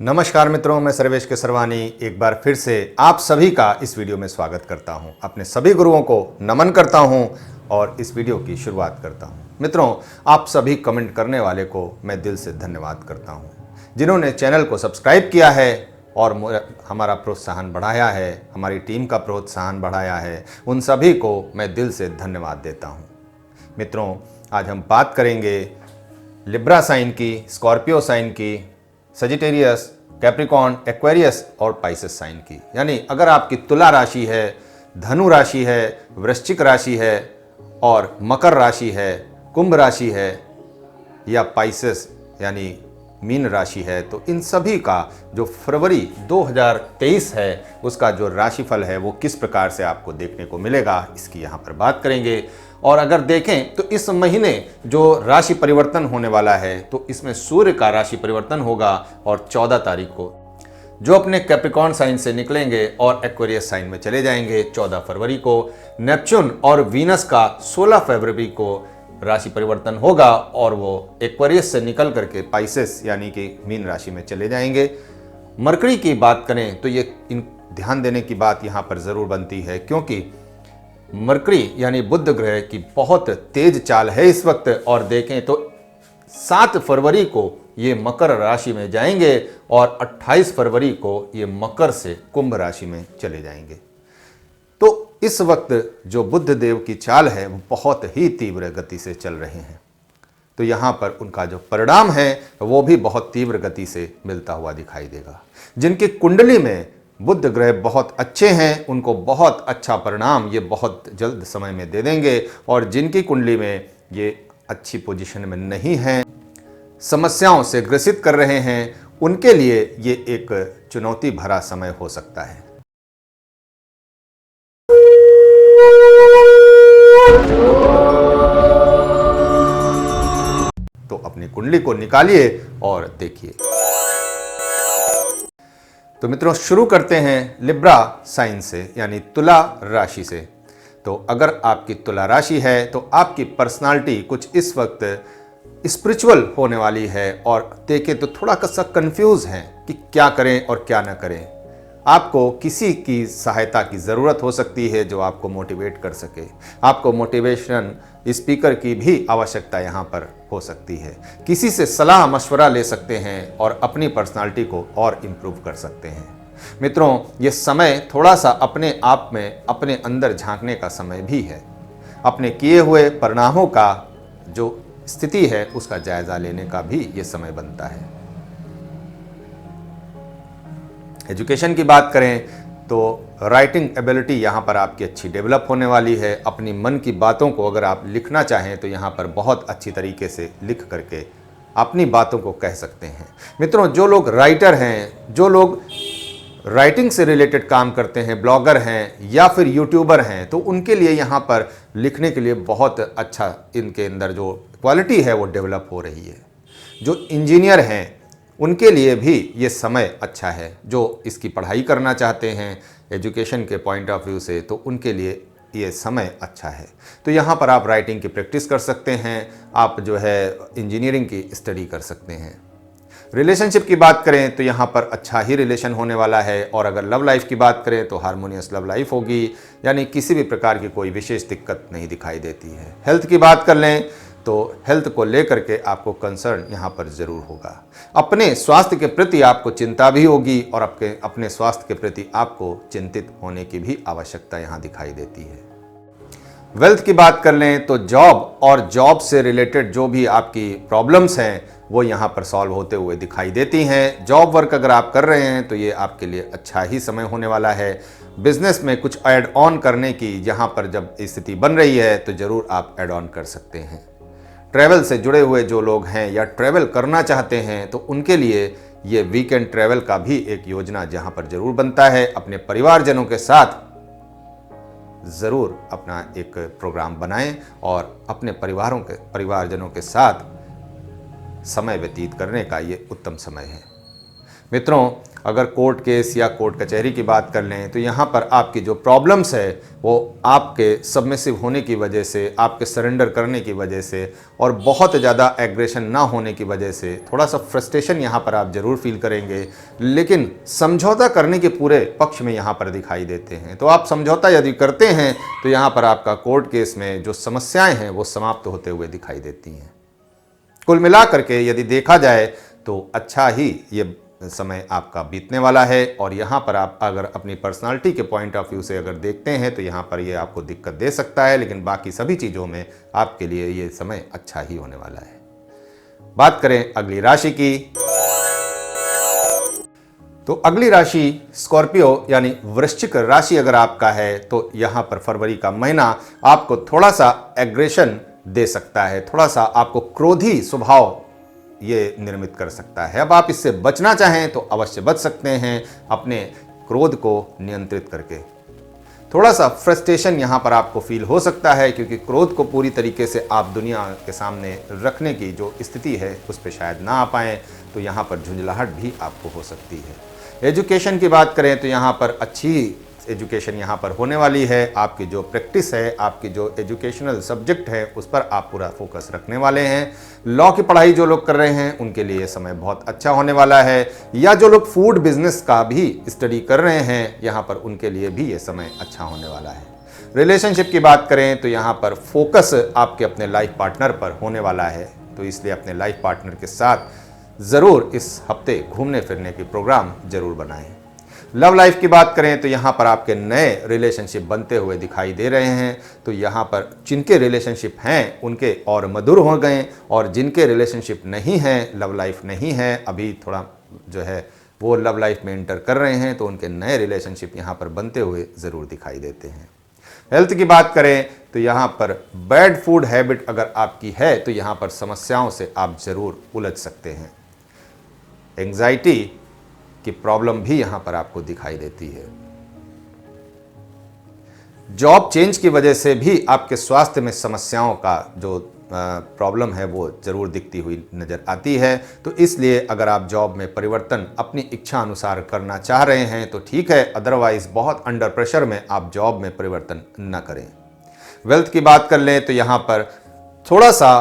नमस्कार मित्रों, मैं सर्वेश केसरवानी एक बार फिर से आप सभी का इस वीडियो में स्वागत करता हूं। अपने सभी गुरुओं को नमन करता हूं और इस वीडियो की शुरुआत करता हूं। मित्रों, आप सभी कमेंट करने वाले को मैं दिल से धन्यवाद करता हूं, जिन्होंने चैनल को सब्सक्राइब किया है और हमारा प्रोत्साहन बढ़ाया है, हमारी टीम का प्रोत्साहन बढ़ाया है। उन सभी को मैं दिल से धन्यवाद देता हूँ। मित्रों, आज हम बात करेंगे लिब्रा साइन की, स्कॉर्पियो साइन की, सजिटेरियस, कैप्रिकॉर्न, एक्वेरियस और पाइसेस साइन की। यानी अगर आपकी तुला राशि है, धनु राशि है, वृश्चिक राशि है और मकर राशि है, कुंभ राशि है या पाइसेस यानी मीन राशि है, तो इन सभी का जो फरवरी 2023 है उसका जो राशिफल है वो किस प्रकार से आपको देखने को मिलेगा, इसकी यहाँ पर बात करेंगे। और अगर देखें तो इस महीने जो राशि परिवर्तन होने वाला है तो इसमें सूर्य का राशि परिवर्तन होगा और 14 तारीख को जो अपने कैप्रिकॉर्न साइन से निकलेंगे और एक्वेरियस साइन में चले जाएंगे। 14 फरवरी को नेपच्यून और वीनस का 16 फरवरी को राशि परिवर्तन होगा और वो एक्वेरियस से निकल करके पाइसेस यानी कि मीन राशि में चले जाएंगे। मरकरी की बात करें तो ये ध्यान देने की बात यहाँ पर ज़रूर बनती है, क्योंकि मरकरी यानी बुध ग्रह की बहुत तेज चाल है इस वक्त। और देखें तो 7 फरवरी को ये मकर राशि में जाएंगे और 28 फरवरी को ये मकर से कुंभ राशि में चले जाएंगे। तो इस वक्त जो बुध देव की चाल है वो बहुत ही तीव्र गति से चल रहे हैं, तो यहाँ पर उनका जो परिणाम है वो भी बहुत तीव्र गति से मिलता हुआ दिखाई देगा। जिनकी कुंडली में बुध ग्रह बहुत अच्छे हैं उनको बहुत अच्छा परिणाम ये बहुत जल्द समय में दे देंगे, और जिनकी कुंडली में ये अच्छी पोजीशन में नहीं हैं, समस्याओं से ग्रसित कर रहे हैं, उनके लिए ये एक चुनौती भरा समय हो सकता है। तो अपनी कुंडली को निकालिए और देखिए। तो मित्रों, शुरू करते हैं लिब्रा साइन से यानी तुला राशि से। तो अगर आपकी तुला राशि है तो आपकी पर्सनालिटी कुछ इस वक्त स्पिरिचुअल होने वाली है, और देखें तो थोड़ा सा कंफ्यूज है कि क्या करें और क्या ना करें। आपको किसी की सहायता की ज़रूरत हो सकती है जो आपको मोटिवेट कर सके। आपको मोटिवेशन स्पीकर की भी आवश्यकता यहाँ पर हो सकती है। किसी से सलाह मशवरा ले सकते हैं और अपनी पर्सनालिटी को और इम्प्रूव कर सकते हैं। मित्रों, ये समय थोड़ा सा अपने आप में अपने अंदर झांकने का समय भी है। अपने किए हुए परिणामों का जो स्थिति है उसका जायजा लेने का भी ये समय बनता है। एजुकेशन की बात करें तो राइटिंग एबिलिटी यहाँ पर आपकी अच्छी डेवलप होने वाली है। अपनी मन की बातों को अगर आप लिखना चाहें तो यहाँ पर बहुत अच्छी तरीके से लिख करके अपनी बातों को कह सकते हैं। मित्रों, जो लोग राइटर हैं, जो लोग राइटिंग से रिलेटेड काम करते हैं, ब्लॉगर हैं या फिर यूट्यूबर हैं, तो उनके लिए यहाँ पर लिखने के लिए बहुत अच्छा इनके अंदर जो क्वालिटी है वो डेवलप हो रही है। जो इंजीनियर हैं उनके लिए भी ये समय अच्छा है। जो इसकी पढ़ाई करना चाहते हैं एजुकेशन के पॉइंट ऑफ व्यू से, तो उनके लिए ये समय अच्छा है। तो यहाँ पर आप राइटिंग की प्रैक्टिस कर सकते हैं, आप जो है इंजीनियरिंग की स्टडी कर सकते हैं। रिलेशनशिप की बात करें तो यहाँ पर अच्छा ही रिलेशन होने वाला है, और अगर लव लाइफ की बात करें तो हारमोनियस लव लाइफ होगी, यानी किसी भी प्रकार की कोई विशेष दिक्कत नहीं दिखाई देती है। हेल्थ की बात कर लें तो हेल्थ को लेकर के आपको कंसर्न यहाँ पर ज़रूर होगा। अपने स्वास्थ्य के प्रति आपको चिंता भी होगी और अपने स्वास्थ्य के प्रति आपको चिंतित होने की भी आवश्यकता यहाँ दिखाई देती है। वेल्थ की बात कर लें तो जॉब और जॉब से रिलेटेड जो भी आपकी प्रॉब्लम्स हैं वो यहाँ पर सॉल्व होते हुए दिखाई देती हैं। जॉब वर्क अगर आप कर रहे हैं तो ये आपके लिए अच्छा ही समय होने वाला है। बिजनेस में कुछ ऐड ऑन करने की यहाँ पर जब स्थिति बन रही है तो ज़रूर आप ऐड ऑन कर सकते हैं। ट्रैवल से जुड़े हुए जो लोग हैं या ट्रैवल करना चाहते हैं तो उनके लिए ये वीकेंड ट्रैवल का भी एक योजना जहाँ पर ज़रूर बनता है। अपने परिवारजनों के साथ ज़रूर अपना एक प्रोग्राम बनाएं और अपने परिवारजनों के साथ समय व्यतीत करने का ये उत्तम समय है। मित्रों, अगर कोर्ट केस या कोर्ट कचहरी की बात कर लें तो यहाँ पर आपकी जो प्रॉब्लम्स है वो आपके सबमिसिव होने की वजह से, आपके सरेंडर करने की वजह से और बहुत ज़्यादा एग्रेशन ना होने की वजह से थोड़ा सा फ्रस्ट्रेशन यहाँ पर आप ज़रूर फील करेंगे, लेकिन समझौता करने के पूरे पक्ष में यहाँ पर दिखाई देते हैं। तो आप समझौता यदि करते हैं तो यहाँ पर आपका कोर्ट केस में जो समस्याएँ हैं वो समाप्त होते हुए दिखाई देती हैं। कुल मिला करके यदि देखा जाए तो अच्छा ही ये समय आपका बीतने वाला है। और यहाँ पर आप अगर अपनी पर्सनालिटी के पॉइंट ऑफ व्यू से अगर देखते हैं तो यहाँ पर ये आपको दिक्कत दे सकता है, लेकिन बाकी सभी चीज़ों में आपके लिए ये समय अच्छा ही होने वाला है। बात करें अगली राशि की, तो अगली राशि स्कॉर्पियो यानी वृश्चिक राशि अगर आपका है तो यहाँ पर फरवरी का महीना आपको थोड़ा सा एग्रेशन दे सकता है, थोड़ा सा आपको क्रोधी स्वभाव ये निर्मित कर सकता है। अब आप इससे बचना चाहें तो अवश्य बच सकते हैं अपने क्रोध को नियंत्रित करके। थोड़ा सा फ्रस्ट्रेशन यहाँ पर आपको फील हो सकता है क्योंकि क्रोध को पूरी तरीके से आप दुनिया के सामने रखने की जो स्थिति है उस पर शायद ना आ पाएँ, तो यहाँ पर झुंझलाहट भी आपको हो सकती है। एजुकेशन की बात करें तो यहाँ पर अच्छी एजुकेशन यहाँ पर होने वाली है। आपकी जो प्रैक्टिस है, आपकी जो एजुकेशनल सब्जेक्ट है उस पर आप पूरा फोकस रखने वाले हैं। लॉ की पढ़ाई जो लोग कर रहे हैं उनके लिए ये समय बहुत अच्छा होने वाला है, या जो लोग फूड बिजनेस का भी स्टडी कर रहे हैं यहाँ पर उनके लिए भी ये समय अच्छा होने वाला है। रिलेशनशिप की बात करें तो यहाँ पर फोकस आपके अपने लाइफ पार्टनर पर होने वाला है, तो इसलिए अपने लाइफ पार्टनर के साथ ज़रूर इस हफ्ते घूमने फिरने की प्रोग्राम जरूर बनाएं। लव लाइफ की बात करें तो यहाँ पर आपके नए रिलेशनशिप बनते हुए दिखाई दे रहे हैं, तो यहाँ पर जिनके रिलेशनशिप हैं उनके और मधुर हो गए, और जिनके रिलेशनशिप नहीं हैं, लव लाइफ नहीं है, अभी थोड़ा जो है वो लव लाइफ में इंटर कर रहे हैं, तो उनके नए रिलेशनशिप यहाँ पर बनते हुए ज़रूर दिखाई देते हैं। हेल्थ की बात करें तो यहाँ पर बैड फूड हैबिट अगर आपकी है तो यहाँ पर समस्याओं से आप ज़रूर उलझ सकते हैं। एंग्जाइटी की प्रॉब्लम भी यहां पर आपको दिखाई देती है। जॉब चेंज की वजह से भी आपके स्वास्थ्य में समस्याओं का जो प्रॉब्लम है वो जरूर दिखती हुई नजर आती है, तो इसलिए अगर आप जॉब में परिवर्तन अपनी इच्छा अनुसार करना चाह रहे हैं तो ठीक है, अदरवाइज बहुत अंडर प्रेशर में आप जॉब में परिवर्तन न करें। वेल्थ की बात कर लें तो यहाँ पर थोड़ा सा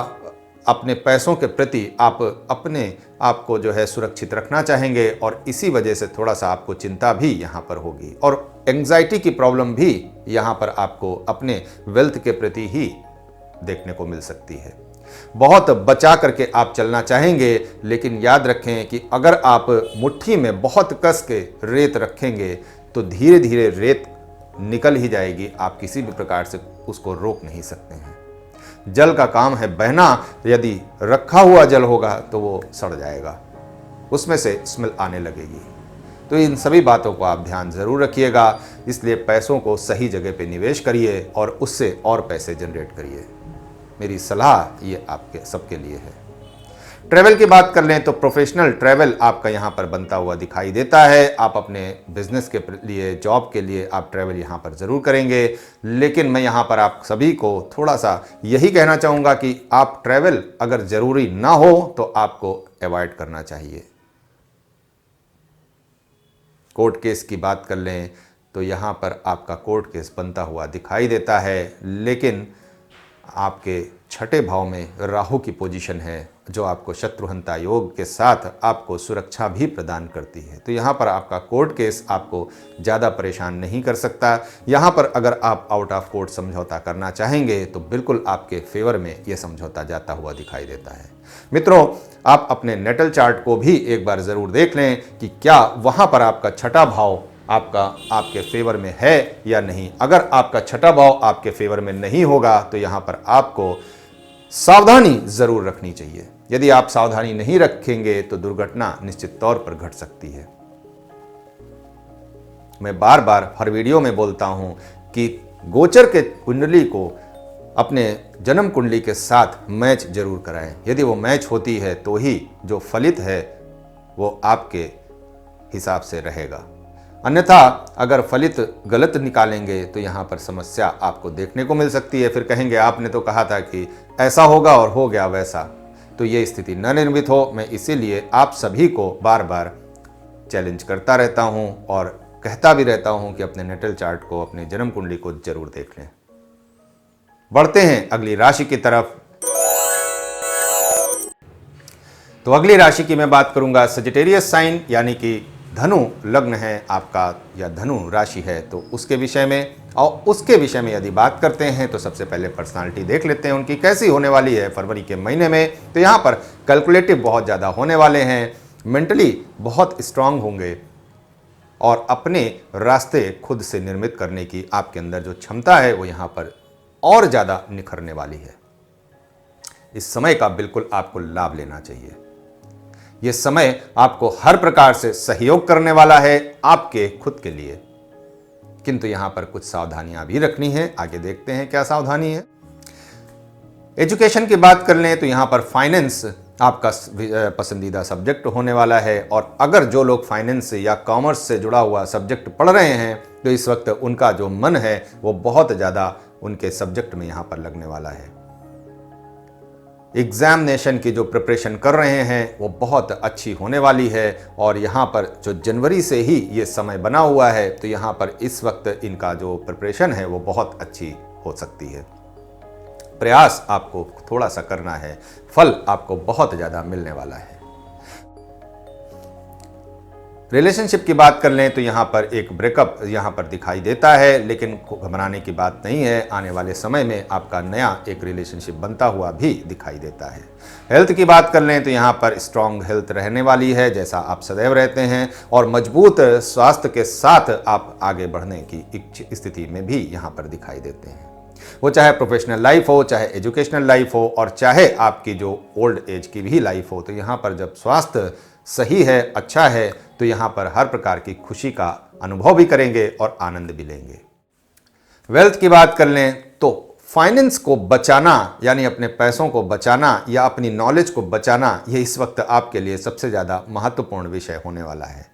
अपने पैसों के प्रति आप अपने आप को जो है सुरक्षित रखना चाहेंगे, और इसी वजह से थोड़ा सा आपको चिंता भी यहाँ पर होगी, और एंग्जाइटी की प्रॉब्लम भी यहाँ पर आपको अपने वेल्थ के प्रति ही देखने को मिल सकती है। बहुत बचा करके आप चलना चाहेंगे, लेकिन याद रखें कि अगर आप मुट्ठी में बहुत कस के रेत रखेंगे तो धीरे धीरे रेत निकल ही जाएगी, आप किसी भी प्रकार से उसको रोक नहीं सकते हैं। जल का काम है बहना, यदि रखा हुआ जल होगा तो वो सड़ जाएगा, उसमें से स्मेल आने लगेगी। तो इन सभी बातों को आप ध्यान जरूर रखिएगा, इसलिए पैसों को सही जगह पे निवेश करिए और उससे और पैसे जनरेट करिए। मेरी सलाह ये आपके सबके लिए है। ट्रैवल की बात कर लें तो प्रोफेशनल ट्रैवल आपका यहाँ पर बनता हुआ दिखाई देता है। आप अपने बिजनेस के लिए, जॉब के लिए आप ट्रैवल यहाँ पर ज़रूर करेंगे, लेकिन मैं यहाँ पर आप सभी को थोड़ा सा यही कहना चाहूँगा कि आप ट्रैवल अगर ज़रूरी ना हो तो आपको अवॉइड करना चाहिए। कोर्ट केस की बात कर लें तो यहाँ पर आपका कोर्ट केस बनता हुआ दिखाई देता है, लेकिन आपके छठे भाव में राहु की पोजीशन है जो आपको शत्रुहंता योग के साथ आपको सुरक्षा भी प्रदान करती है। तो यहाँ पर आपका कोर्ट केस आपको ज़्यादा परेशान नहीं कर सकता। यहाँ पर अगर आप आउट ऑफ कोर्ट समझौता करना चाहेंगे तो बिल्कुल आपके फेवर में ये समझौता जाता हुआ दिखाई देता है। मित्रों, आप अपने नेटल चार्ट को भी एक बार ज़रूर देख लें कि क्या वहाँ पर आपका छठा भाव आपके फेवर में है या नहीं। अगर आपका छठा भाव आपके फेवर में नहीं होगा तो यहाँ पर आपको सावधानी जरूर रखनी चाहिए। यदि आप सावधानी नहीं रखेंगे तो दुर्घटना निश्चित तौर पर घट सकती है। मैं बार बार हर वीडियो में बोलता हूं कि गोचर के कुंडली को अपने जन्म कुंडली के साथ मैच जरूर कराएं। यदि वो मैच होती है तो ही जो फलित है वो आपके हिसाब से रहेगा, अन्यथा अगर फलित गलत निकालेंगे तो यहाँ पर समस्या आपको देखने को मिल सकती है। फिर कहेंगे आपने तो कहा था कि ऐसा होगा और हो गया वैसा। तो ये स्थिति न निर्मित हो, मैं इसीलिए आप सभी को बार बार चैलेंज करता रहता हूं और कहता भी रहता हूं कि अपने नेटल चार्ट को, अपने जन्म कुंडली को जरूर देख लें। बढ़ते हैं अगली राशि की तरफ। तो अगली राशि की मैं बात करूंगा सजिटेरियस साइन, यानी कि धनु लग्न है आपका या धनु राशि है, तो उसके विषय में। और उसके विषय में यदि बात करते हैं तो सबसे पहले पर्सनालिटी देख लेते हैं उनकी कैसी होने वाली है फरवरी के महीने में। तो यहाँ पर कैलकुलेटिव बहुत ज़्यादा होने वाले हैं, मेंटली बहुत स्ट्रांग होंगे और अपने रास्ते खुद से निर्मित करने की आपके अंदर जो क्षमता है वो यहाँ पर और ज़्यादा निखरने वाली है। इस समय का बिल्कुल आपको लाभ लेना चाहिए। ये समय आपको हर प्रकार से सहयोग करने वाला है आपके खुद के लिए, किंतु यहां पर कुछ सावधानियां भी रखनी है। आगे देखते हैं क्या सावधानी है। एजुकेशन की बात कर लें तो यहां पर फाइनेंस आपका पसंदीदा सब्जेक्ट होने वाला है, और अगर जो लोग फाइनेंस या कॉमर्स से जुड़ा हुआ सब्जेक्ट पढ़ रहे हैं तो इस वक्त उनका जो मन है वो बहुत ज़्यादा उनके सब्जेक्ट में यहां पर लगने वाला है। एग्जामिनेशन की जो प्रिपरेशन कर रहे हैं वो बहुत अच्छी होने वाली है, और यहाँ पर जो जनवरी से ही ये समय बना हुआ है तो यहाँ पर इस वक्त इनका जो प्रिपरेशन है वो बहुत अच्छी हो सकती है। प्रयास आपको थोड़ा सा करना है, फल आपको बहुत ज़्यादा मिलने वाला है। रिलेशनशिप की बात कर लें तो यहाँ पर एक ब्रेकअप यहाँ पर दिखाई देता है, लेकिन घबराने की बात नहीं है। आने वाले समय में आपका नया एक रिलेशनशिप बनता हुआ भी दिखाई देता है। हेल्थ की बात कर लें तो यहाँ पर स्ट्रॉन्ग हेल्थ रहने वाली है, जैसा आप सदैव रहते हैं, और मजबूत स्वास्थ्य के साथ आप आगे बढ़ने की स्थिति में भी यहाँ पर दिखाई देते हैं। वो चाहे प्रोफेशनल लाइफ हो, चाहे एजुकेशनल लाइफ हो, और चाहे आपकी जो ओल्ड एज की भी लाइफ हो, तो यहाँ पर जब स्वास्थ्य सही है, अच्छा है, तो यहाँ पर हर प्रकार की खुशी का अनुभव भी करेंगे और आनंद भी लेंगे। वेल्थ की बात कर लें तो फाइनेंस को बचाना, यानी अपने पैसों को बचाना या अपनी नॉलेज को बचाना, ये इस वक्त आपके लिए सबसे ज़्यादा महत्वपूर्ण विषय होने वाला है।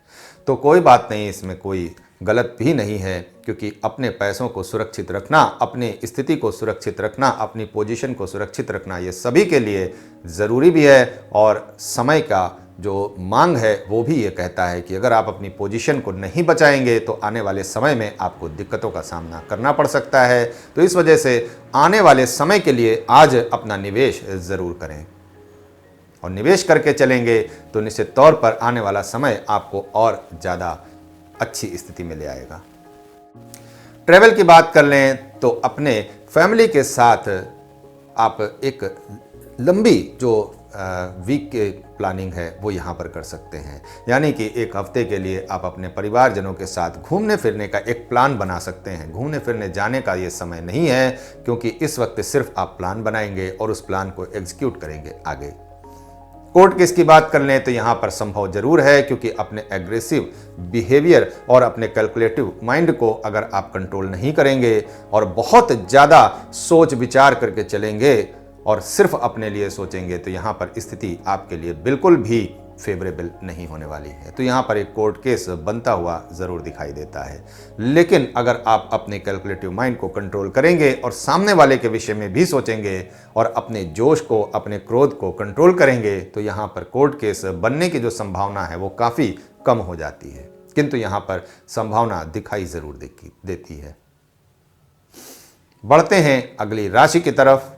तो कोई बात नहीं, इसमें कोई गलत भी नहीं है, क्योंकि अपने पैसों को सुरक्षित रखना, अपनी स्थिति को सुरक्षित रखना, अपनी पोजीशन को सुरक्षित रखना, ये सभी के लिए ज़रूरी भी है। और समय का जो मांग है वो भी ये कहता है कि अगर आप अपनी पोजीशन को नहीं बचाएंगे तो आने वाले समय में आपको दिक्कतों का सामना करना पड़ सकता है। तो इस वजह से आने वाले समय के लिए आज अपना निवेश ज़रूर करें, और निवेश करके चलेंगे तो निश्चित तौर पर आने वाला समय आपको और ज़्यादा अच्छी स्थिति में ले आएगा। ट्रैवल की बात कर लें तो अपने फैमिली के साथ आप एक लंबी जो वीक के प्लानिंग है वो यहाँ पर कर सकते हैं, यानी कि एक हफ्ते के लिए आप अपने परिवारजनों के साथ घूमने फिरने का एक प्लान बना सकते हैं। घूमने फिरने जाने का ये समय नहीं है, क्योंकि इस वक्त सिर्फ आप प्लान बनाएंगे और उस प्लान को एग्जीक्यूट करेंगे आगे। कोर्ट केस की बात कर लें तो यहाँ पर संभव जरूर है, क्योंकि अपने एग्रेसिव बिहेवियर और अपने कैलकुलेटिव माइंड को अगर आप कंट्रोल नहीं करेंगे और बहुत ज़्यादा सोच विचार करके चलेंगे और सिर्फ अपने लिए सोचेंगे, तो यहाँ पर स्थिति आपके लिए बिल्कुल भी फेवरेबल नहीं होने वाली है। तो यहाँ पर एक कोर्ट केस बनता हुआ ज़रूर दिखाई देता है। लेकिन अगर आप अपने कैलकुलेटिव माइंड को कंट्रोल करेंगे और सामने वाले के विषय में भी सोचेंगे और अपने जोश को, अपने क्रोध को कंट्रोल करेंगे, तो यहाँ पर कोर्ट केस बनने की जो संभावना है वो काफ़ी कम हो जाती है, किंतु यहाँ पर संभावना दिखाई ज़रूर देती है। बढ़ते हैं अगली राशि की तरफ।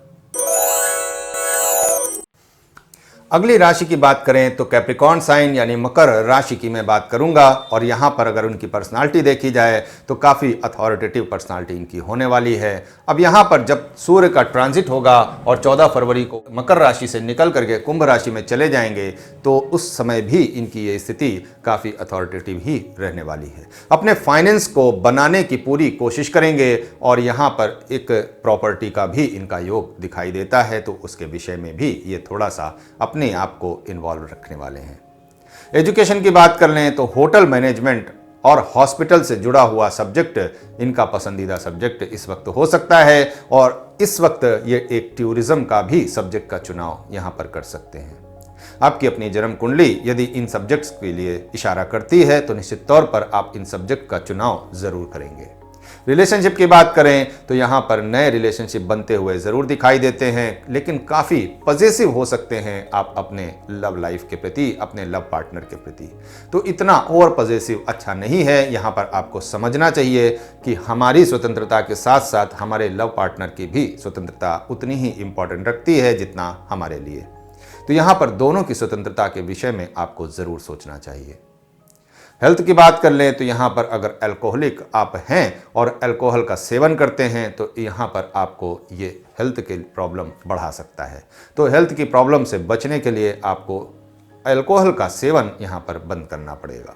अगली राशि की बात करें तो कैप्रिकॉर्न साइन यानी मकर राशि की मैं बात करूंगा, और यहाँ पर अगर उनकी पर्सनालिटी देखी जाए तो काफ़ी अथॉरिटेटिव पर्सनालिटी इनकी होने वाली है। अब यहाँ पर जब सूर्य का ट्रांजिट होगा और 14 फरवरी को मकर राशि से निकल करके कुंभ राशि में चले जाएंगे, तो उस समय भी इनकी ये स्थिति काफ़ी अथॉरिटेटिव ही रहने वाली है। अपने फाइनेंस को बनाने की पूरी कोशिश करेंगे, और यहाँ पर एक प्रॉपर्टी का भी इनका योग दिखाई देता है, तो उसके विषय में भी ये थोड़ा सा अपने आप को इन्वॉल्व रखने वाले हैं। एजुकेशन की बात कर लें तो होटल मैनेजमेंट और हॉस्पिटल से जुड़ा हुआ सब्जेक्ट इनका पसंदीदा सब्जेक्ट इस वक्त हो सकता है, और इस वक्त ये एक टूरिज्म का भी सब्जेक्ट का चुनाव यहाँ पर कर सकते हैं। आपकी अपनी जन्म कुंडली यदि इन सब्जेक्ट्स के लिए इशारा करती है तो निश्चित तौर पर आप इन सब्जेक्ट का चुनाव जरूर करेंगे। रिलेशनशिप की बात करें तो यहाँ पर नए रिलेशनशिप बनते हुए ज़रूर दिखाई देते हैं, लेकिन काफ़ी पॉजिटिव हो सकते हैं आप अपने लव लाइफ के प्रति, अपने लव पार्टनर के प्रति। तो इतना ओवर पॉजिटिव अच्छा नहीं है। यहाँ पर आपको समझना चाहिए कि हमारी स्वतंत्रता के साथ साथ हमारे लव पार्टनर की भी स्वतंत्रता उतनी ही इम्पोर्टेंट रखती है जितना हमारे लिए। तो यहाँ पर दोनों की स्वतंत्रता के विषय में आपको ज़रूर सोचना चाहिए। हेल्थ की बात कर लें तो यहाँ पर अगर अल्कोहलिक आप हैं और अल्कोहल का सेवन करते हैं तो यहाँ पर आपको ये हेल्थ के प्रॉब्लम बढ़ा सकता है। तो हेल्थ की प्रॉब्लम से बचने के लिए आपको अल्कोहल का सेवन यहाँ पर बंद करना पड़ेगा।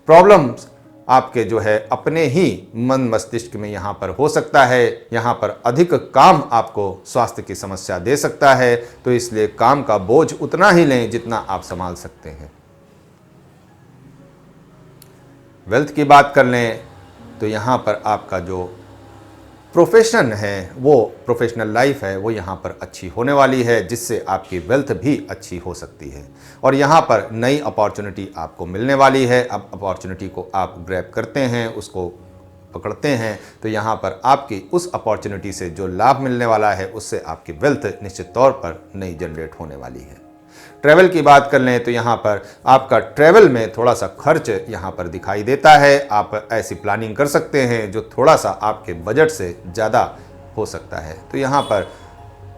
प्रॉब्लम्स आपके जो है अपने ही मन मस्तिष्क में यहाँ पर हो सकता है। यहाँ पर अधिक काम आपको स्वास्थ्य की समस्या दे सकता है, तो इसलिए काम का बोझ उतना ही लें जितना आप संभाल सकते हैं। वेल्थ की बात कर लें तो यहाँ पर आपका जो प्रोफेशन है, वो प्रोफेशनल लाइफ है, वो यहाँ पर अच्छी होने वाली है, जिससे आपकी वेल्थ भी अच्छी हो सकती है। और यहाँ पर नई अपॉर्चुनिटी आपको मिलने वाली है। अब अपॉर्चुनिटी को आप ग्रैब करते हैं, उसको पकड़ते हैं, तो यहाँ पर आपकी उस अपॉर्चुनिटी से जो लाभ मिलने वाला है उससे आपकी वेल्थ निश्चित तौर पर नई जनरेट होने वाली है। ट्रैवल की बात कर लें तो यहाँ पर आपका ट्रैवल में थोड़ा सा खर्च यहाँ पर दिखाई देता है। आप ऐसी प्लानिंग कर सकते हैं जो थोड़ा सा आपके बजट से ज़्यादा हो सकता है। तो यहाँ पर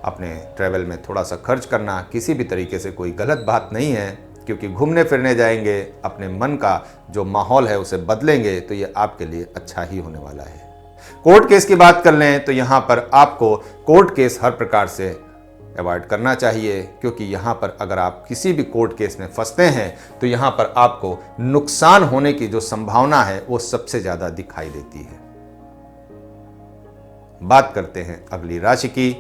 अपने ट्रैवल में थोड़ा सा खर्च करना किसी भी तरीके से कोई गलत बात नहीं है, क्योंकि घूमने फिरने जाएंगे, अपने मन का जो माहौल है उसे बदलेंगे, तो ये आपके लिए अच्छा ही होने वाला है। कोर्ट केस की बात कर लें तो यहाँ पर आपको कोर्ट केस हर प्रकार से अवॉइड करना चाहिए, क्योंकि यहाँ पर अगर आप किसी भी कोर्ट केस में फंसते हैं तो यहाँ पर आपको नुकसान होने की जो संभावना है वो सबसे ज़्यादा दिखाई देती है। बात करते हैं अगली राशि की।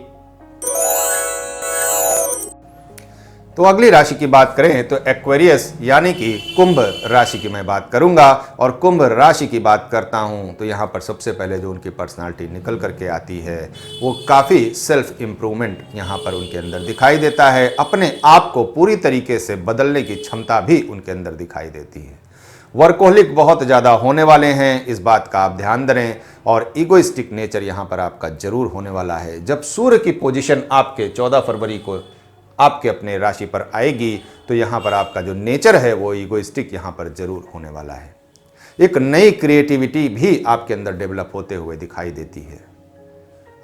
तो अगली राशि की बात करें तो एक्वेरियस यानी कि कुंभ राशि की मैं बात करूंगा। और कुंभ राशि की बात करता हूं तो यहाँ पर सबसे पहले जो उनकी पर्सनालिटी निकल करके आती है वो काफ़ी सेल्फ इम्प्रूवमेंट यहाँ पर उनके अंदर दिखाई देता है। अपने आप को पूरी तरीके से बदलने की क्षमता भी उनके अंदर दिखाई देती है। वर्कोहलिक बहुत ज़्यादा होने वाले हैं, इस बात का आप ध्यान दें। और ईगोइस्टिक नेचर यहाँ पर आपका जरूर होने वाला है। जब सूर्य की पोजीशन आपके 14 फरवरी को आपके अपने राशि पर आएगी तो यहाँ पर आपका जो नेचर है वो ईगोइस्टिक यहाँ पर जरूर होने वाला है। एक नई क्रिएटिविटी भी आपके अंदर डेवलप होते हुए दिखाई देती है।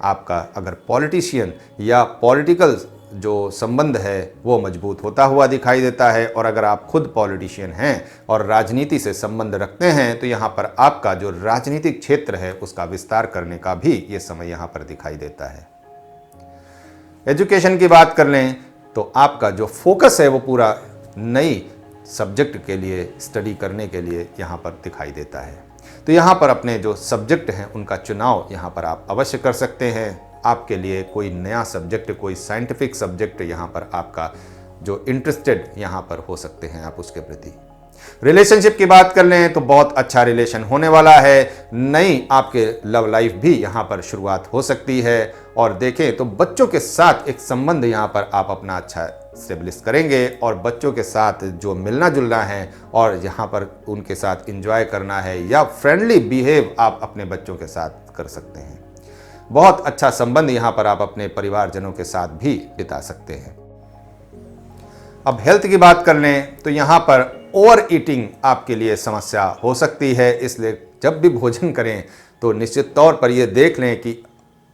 आपका अगर पॉलिटिशियन या पॉलिटिकल जो संबंध है वो मजबूत होता हुआ दिखाई देता है। और अगर आप खुद पॉलिटिशियन हैं और राजनीति से संबंध रखते हैं तो यहाँ पर आपका जो राजनीतिक क्षेत्र है उसका विस्तार करने का भी ये समय यहाँ पर दिखाई देता है। एजुकेशन की बात कर लें तो आपका जो फोकस है वो पूरा नई सब्जेक्ट के लिए स्टडी करने के लिए यहाँ पर दिखाई देता है। तो यहाँ पर अपने जो सब्जेक्ट हैं उनका चुनाव यहाँ पर आप अवश्य कर सकते हैं। आपके लिए कोई नया सब्जेक्ट, कोई साइंटिफिक सब्जेक्ट यहाँ पर आपका जो इंटरेस्टेड यहाँ पर हो सकते हैं आप उसके प्रति। रिलेशनशिप की बात कर लें तो बहुत अच्छा रिलेशन होने वाला है। नई आपके लव लाइफ भी यहाँ पर शुरुआत हो सकती है। और देखें तो बच्चों के साथ एक संबंध यहाँ पर आप अपना अच्छा स्टेब्लिश करेंगे और बच्चों के साथ जो मिलना जुलना है और यहाँ पर उनके साथ एंजॉय करना है या फ्रेंडली बिहेव आप अपने बच्चों के साथ कर सकते हैं। बहुत अच्छा संबंध यहाँ पर आप अपने परिवारजनों के साथ भी बिता सकते हैं। अब हेल्थ की बात कर लें तो यहाँ पर ओवर ईटिंग आपके लिए समस्या हो सकती है। इसलिए जब भी भोजन करें तो निश्चित तौर पर यह देख लें कि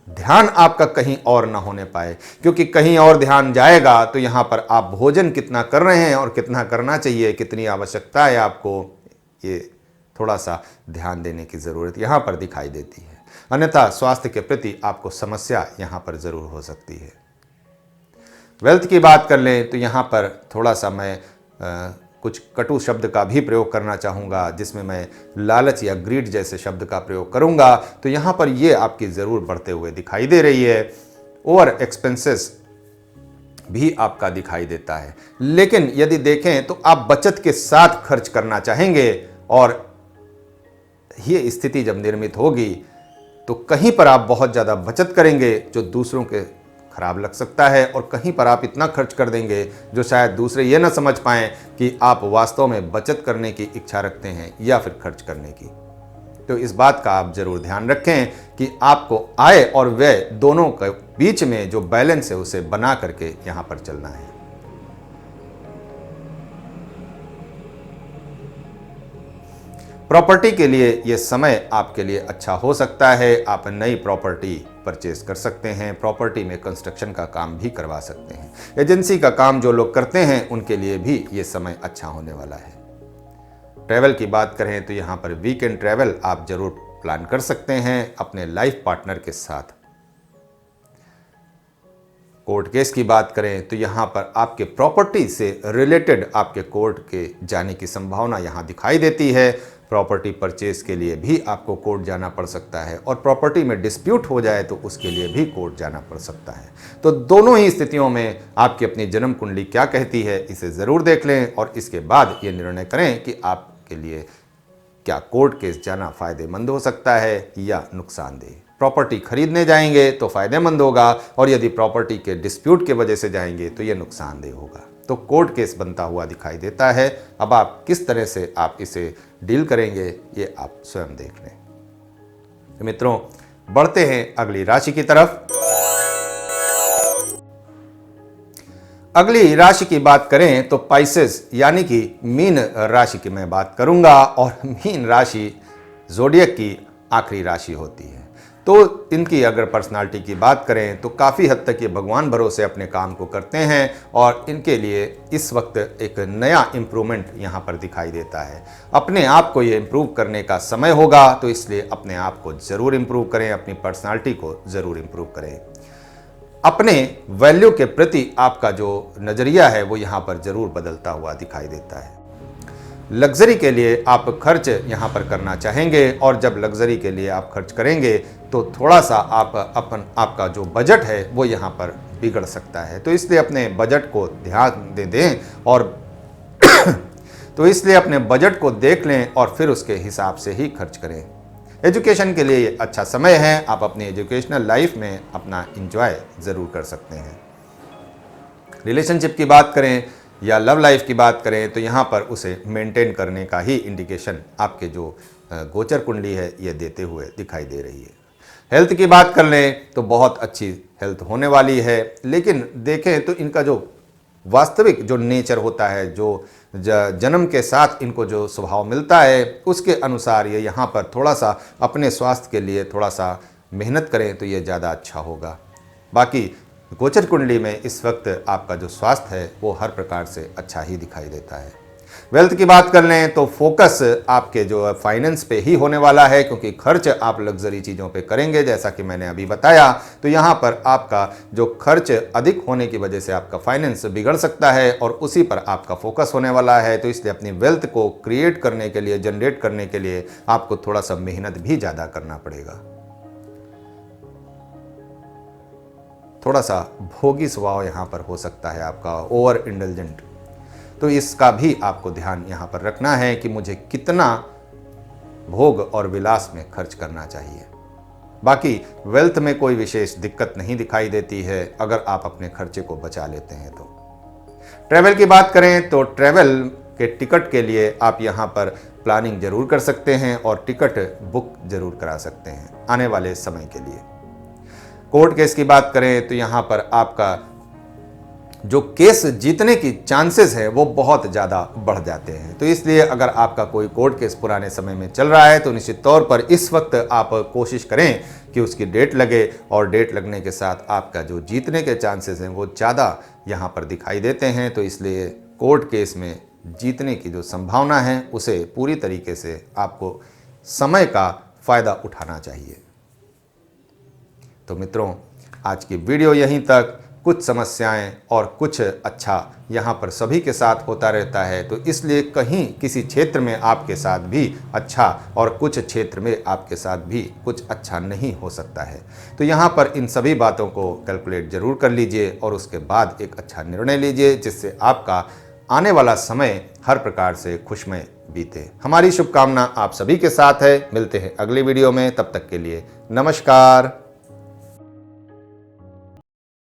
ध्यान आपका कहीं और ना होने पाए, क्योंकि कहीं और ध्यान जाएगा तो यहाँ पर आप भोजन कितना कर रहे हैं और कितना करना चाहिए, कितनी आवश्यकता है आपको, ये थोड़ा सा ध्यान देने की ज़रूरत यहाँ पर दिखाई देती है। अन्यथा स्वास्थ्य के प्रति आपको समस्या यहाँ पर ज़रूर हो सकती है। वेल्थ की बात कर लें तो यहाँ पर थोड़ा सा मैं कुछ कटु शब्द का भी प्रयोग करना चाहूँगा, जिसमें मैं लालच या ग्रीड जैसे शब्द का प्रयोग करूँगा। तो यहाँ पर ये आपकी ज़रूर बढ़ते हुए दिखाई दे रही है। ओवर एक्सपेंसेस भी आपका दिखाई देता है, लेकिन यदि देखें तो आप बचत के साथ खर्च करना चाहेंगे और ये स्थिति जब निर्मित होगी तो कहीं पर आप बहुत ज़्यादा बचत करेंगे जो दूसरों के खराब लग सकता है, और कहीं पर आप इतना खर्च कर देंगे जो शायद दूसरे ये ना समझ पाएं कि आप वास्तव में बचत करने की इच्छा रखते हैं या फिर खर्च करने की। तो इस बात का आप जरूर ध्यान रखें कि आपको आय और व्यय दोनों के बीच में जो बैलेंस है उसे बना करके यहां पर चलना है। प्रॉपर्टी के लिए यह समय आपके लिए अच्छा हो सकता है। आप नई प्रॉपर्टी परचेज कर सकते हैं, प्रॉपर्टी में कंस्ट्रक्शन का काम भी करवा सकते हैं। एजेंसी का काम जो लोग करते हैं उनके लिए भी ये समय अच्छा होने वाला है। ट्रैवल की बात करें तो यहाँ पर वीकेंड ट्रैवल आप जरूर प्लान कर सकते हैं अपने लाइफ पार्टनर के साथ। कोर्ट केस की बात करें तो यहाँ पर आपके प्रॉपर्टी से रिलेटेड आपके कोर्ट के जाने की संभावना यहाँ दिखाई देती है। प्रॉपर्टी परचेज के लिए भी आपको कोर्ट जाना पड़ सकता है और प्रॉपर्टी में डिस्प्यूट हो जाए तो उसके लिए भी कोर्ट जाना पड़ सकता है। तो दोनों ही स्थितियों में आपकी अपनी जन्म कुंडली क्या कहती है इसे ज़रूर देख लें और इसके बाद ये निर्णय करें कि आपके लिए क्या कोर्ट केस जाना फ़ायदेमंद हो सकता है या नुकसानदेह। प्रॉपर्टी खरीदने जाएंगे तो फ़ायदेमंद होगा और यदि प्रॉपर्टी के डिस्प्यूट के वजह से जाएंगे तो यह नुकसानदेह होगा। तो कोर्ट केस बनता हुआ दिखाई देता है। अब आप किस तरह से आप इसे डील करेंगे ये आप स्वयं देख लें। तो मित्रों, बढ़ते हैं अगली राशि की तरफ। अगली राशि की बात करें तो पाइसेस यानी कि मीन राशि की मैं बात करूंगा और मीन राशि ज़ोडिएक की आखिरी राशि होती है। तो इनकी अगर पर्सनालिटी की बात करें तो काफ़ी हद तक ये भगवान भरोसे अपने काम को करते हैं और इनके लिए इस वक्त एक नया इम्प्रूवमेंट यहाँ पर दिखाई देता है। अपने आप को ये इम्प्रूव करने का समय होगा, तो इसलिए अपने आप को ज़रूर इम्प्रूव करें, अपनी पर्सनालिटी को ज़रूर इम्प्रूव करें। अपने वैल्यू के प्रति आपका जो नज़रिया है वो यहाँ पर ज़रूर बदलता हुआ दिखाई देता है। लग्जरी के लिए आप खर्च यहाँ पर करना चाहेंगे और जब लग्जरी के लिए आप खर्च करेंगे तो थोड़ा सा आपका जो बजट है वो यहाँ पर बिगड़ सकता है। तो इसलिए अपने बजट को ध्यान दे दें और तो इसलिए अपने बजट को देख लें और फिर उसके हिसाब से ही खर्च करें। एजुकेशन के लिए ये अच्छा समय है, आप अपनी एजुकेशनल लाइफ में अपना एंजॉय ज़रूर कर सकते हैं। रिलेशनशिप की बात करें या लव लाइफ की बात करें तो यहाँ पर उसे मेंटेन करने का ही इंडिकेशन आपके जो गोचर कुंडली है ये देते हुए दिखाई दे रही है। हेल्थ की बात कर लें तो बहुत अच्छी हेल्थ होने वाली है, लेकिन देखें तो इनका जो वास्तविक जो नेचर होता है, जो जन्म के साथ इनको जो स्वभाव मिलता है उसके अनुसार ये यहाँ पर थोड़ा सा अपने स्वास्थ्य के लिए थोड़ा सा मेहनत करें तो ये ज़्यादा अच्छा होगा। बाकी गोचर कुंडली में इस वक्त आपका जो स्वास्थ्य है वो हर प्रकार से अच्छा ही दिखाई देता है। वेल्थ की बात कर लें तो फोकस आपके जो फाइनेंस पे ही होने वाला है, क्योंकि खर्च आप लग्जरी चीज़ों पे करेंगे जैसा कि मैंने अभी बताया। तो यहाँ पर आपका जो खर्च अधिक होने की वजह से आपका फाइनेंस बिगड़ सकता है और उसी पर आपका फोकस होने वाला है। तो इसलिए अपनी वेल्थ को क्रिएट करने के लिए, जनरेट करने के लिए आपको थोड़ा सा मेहनत भी ज़्यादा करना पड़ेगा। थोड़ा सा भोगी स्वभाव यहाँ पर हो सकता है आपका, ओवर इंडल्जेंट। तो इसका भी आपको ध्यान यहाँ पर रखना है कि मुझे कितना भोग और विलास में खर्च करना चाहिए। बाकी वेल्थ में कोई विशेष दिक्कत नहीं दिखाई देती है अगर आप अपने खर्चे को बचा लेते हैं तो। ट्रैवल की बात करें तो ट्रैवल के टिकट के लिए आप यहाँ पर प्लानिंग जरूर कर सकते हैं और टिकट बुक जरूर करा सकते हैं आने वाले समय के लिए। कोर्ट केस की बात करें तो यहाँ पर आपका जो केस जीतने की चांसेस है वो बहुत ज़्यादा बढ़ जाते हैं। तो इसलिए अगर आपका कोई कोर्ट केस पुराने समय में चल रहा है तो निश्चित तौर पर इस वक्त आप कोशिश करें कि उसकी डेट लगे और डेट लगने के साथ आपका जो जीतने के चांसेस हैं वो ज़्यादा यहाँ पर दिखाई देते हैं। तो इसलिए कोर्ट केस में जीतने की जो संभावना है उसे पूरी तरीके से आपको समय का फ़ायदा उठाना चाहिए। तो मित्रों, आज की वीडियो यहीं तक। कुछ समस्याएं और कुछ अच्छा यहाँ पर सभी के साथ होता रहता है, तो इसलिए कहीं किसी क्षेत्र में आपके साथ भी अच्छा और कुछ क्षेत्र में आपके साथ भी कुछ अच्छा नहीं हो सकता है। तो यहाँ पर इन सभी बातों को कैलकुलेट ज़रूर कर लीजिए और उसके बाद एक अच्छा निर्णय लीजिए जिससे आपका आने वाला समय हर प्रकार से खुशमय बीते। हमारी शुभकामना आप सभी के साथ है। मिलते हैं अगली वीडियो में, तब तक के लिए नमस्कार।